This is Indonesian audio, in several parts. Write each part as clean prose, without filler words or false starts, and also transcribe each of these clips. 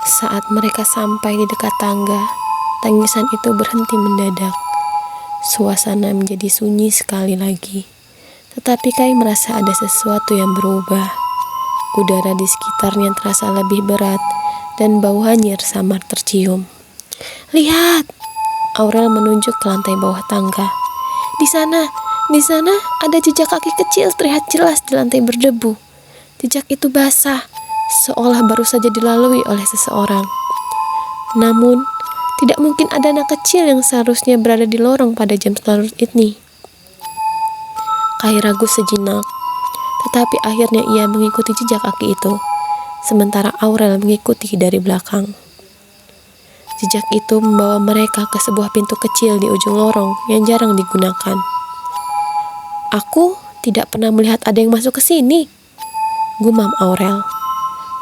Saat mereka sampai di dekat tangga, tangisan itu berhenti mendadak. Suasana menjadi sunyi sekali lagi. Tetapi Kai merasa ada sesuatu yang berubah. Udara di sekitarnya terasa lebih berat dan bau hanyir samar tercium. "Lihat!" Aurel menunjuk ke lantai bawah tangga. Di sana ada jejak kaki kecil terlihat jelas di lantai berdebu. Jejak itu basah, seolah baru saja dilalui oleh seseorang. Namun, tidak mungkin ada anak kecil yang seharusnya berada di lorong pada jam larut ini. Kai ragu sejenak, tetapi akhirnya ia mengikuti jejak kaki itu, sementara Aurel mengikuti dari belakang. Jejak itu membawa mereka ke sebuah pintu kecil di ujung lorong yang jarang digunakan. "Aku tidak pernah melihat ada yang masuk ke sini," gumam Aurel.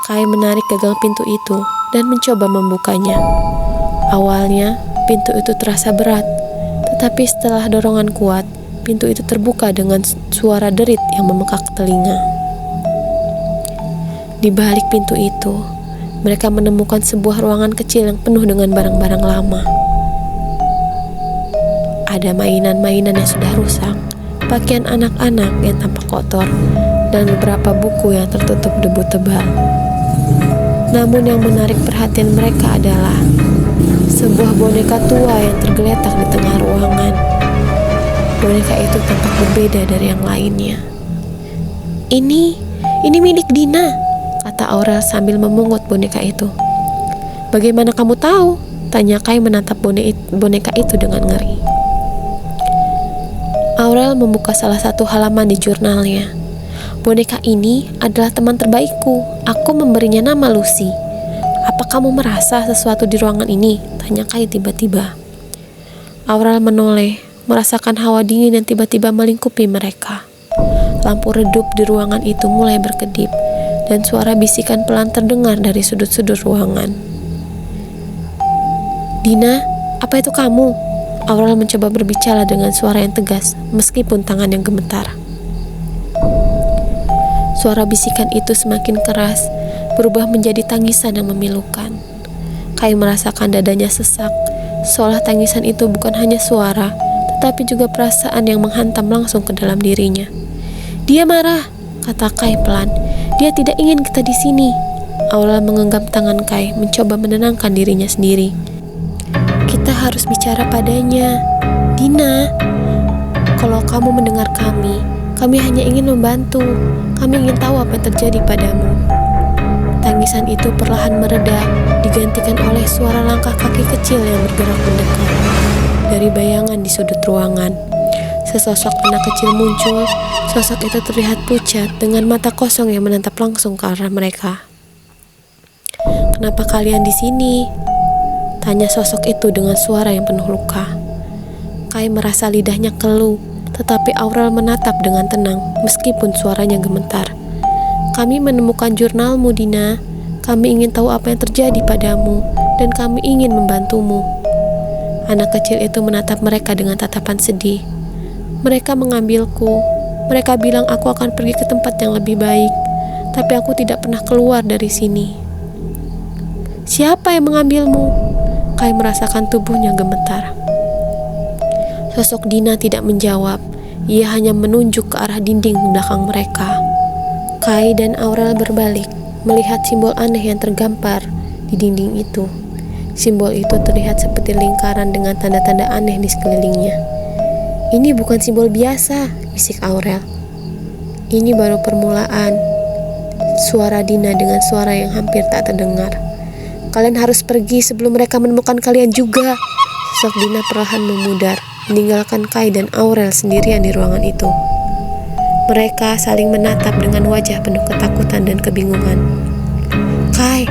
Kai menarik gagang pintu itu dan mencoba membukanya. Awalnya, pintu itu terasa berat, tetapi setelah dorongan kuat, pintu itu terbuka dengan suara derit yang memekak telinga. Di balik pintu itu, mereka menemukan sebuah ruangan kecil yang penuh dengan barang-barang lama. Ada mainan-mainan yang sudah rusak, pakaian anak-anak yang tampak kotor, dan beberapa buku yang tertutup debu tebal. Namun yang menarik perhatian mereka adalah sebuah boneka tua yang tergeletak di tengah ruangan. Boneka itu tampak berbeda dari yang lainnya. Ini milik Dina," kata Aurel sambil memungut boneka itu. "Bagaimana kamu tahu?" tanya Kai menatap boneka itu dengan ngeri. Aurel membuka salah satu halaman di jurnalnya. "Boneka ini adalah teman terbaikku. Aku memberinya nama Lucy. Apa kamu merasa sesuatu di ruangan ini?" tanya Kai tiba-tiba. Aurel menoleh, merasakan hawa dingin yang tiba-tiba melingkupi mereka. Lampu redup di ruangan itu mulai berkedip, dan suara bisikan pelan terdengar dari sudut-sudut ruangan. "Dina, apa itu kamu?" Aurel mencoba berbicara dengan suara yang tegas, meskipun tangan yang gemetar. Suara bisikan itu semakin keras, berubah menjadi tangisan yang memilukan. Kai merasakan dadanya sesak, seolah tangisan itu bukan hanya suara, tetapi juga perasaan yang menghantam langsung ke dalam dirinya. "Dia marah," kata Kai pelan. "Dia tidak ingin kita di sini." Aurel menggenggam tangan Kai, mencoba menenangkan dirinya sendiri. "Kita harus bicara padanya. Dina, kalau kamu mendengar kami hanya ingin membantu. Kami ingin tahu apa yang terjadi padamu." Tangisan itu perlahan mereda, digantikan oleh suara langkah kaki kecil yang bergerak mendekat. Dari bayangan di sudut ruangan, sesosok anak kecil muncul. Sosok itu terlihat pucat dengan mata kosong yang menatap langsung ke arah mereka. "Kenapa kalian di sini?" tanya sosok itu dengan suara yang penuh luka. Kai merasa lidahnya keluh, tetapi Aurel menatap dengan tenang meskipun suaranya gemetar. "Kami menemukan jurnalmu, Dina. Kami ingin tahu apa yang terjadi padamu, dan kami ingin membantumu." Anak kecil itu menatap mereka dengan tatapan sedih. "Mereka mengambilku. Mereka bilang aku akan pergi ke tempat yang lebih baik, tapi aku tidak pernah keluar dari sini." "Siapa yang mengambilmu?" Kai merasakan tubuhnya gemetar. Sosok Dina tidak menjawab. Ia hanya menunjuk ke arah dinding di belakang mereka. Kai dan Aurel berbalik, melihat simbol aneh yang tergambar di dinding itu. Simbol itu terlihat seperti lingkaran dengan tanda-tanda aneh di sekelilingnya. "Ini bukan simbol biasa," bisik Aurel. "Ini baru permulaan," suara Dina dengan suara yang hampir tak terdengar. "Kalian harus pergi sebelum mereka menemukan kalian juga." Sosok Dina perlahan memudar, meninggalkan Kai dan Aurel sendirian di ruangan itu. Mereka saling menatap dengan wajah penuh ketakutan dan kebingungan. "Kai,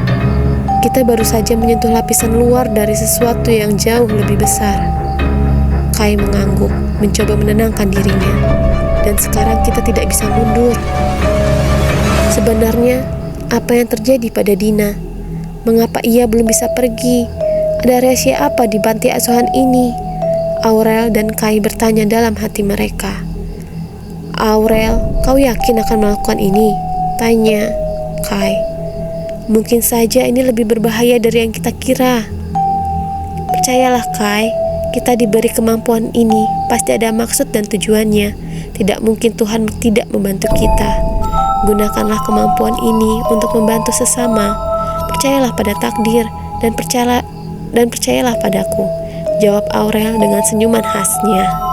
kita baru saja menyentuh lapisan luar dari sesuatu yang jauh lebih besar." Kai mengangguk, mencoba menenangkan dirinya. "Dan sekarang kita tidak bisa mundur." Sebenarnya, apa yang terjadi pada Dina? Mengapa ia belum bisa pergi? Ada rahasia apa di panti asuhan ini? Aurel dan Kai bertanya dalam hati mereka. "Aurel, kau yakin akan melakukan ini?" tanya Kai. Mungkin saja ini lebih berbahaya dari yang kita kira. Percayalah, Kai, kita diberi kemampuan ini pasti ada maksud dan tujuannya. Tidak mungkin Tuhan tidak membantu kita. Gunakanlah kemampuan ini untuk membantu sesama. Percayalah pada takdir dan percayalah padaku, jawab Aurel dengan senyuman khasnya.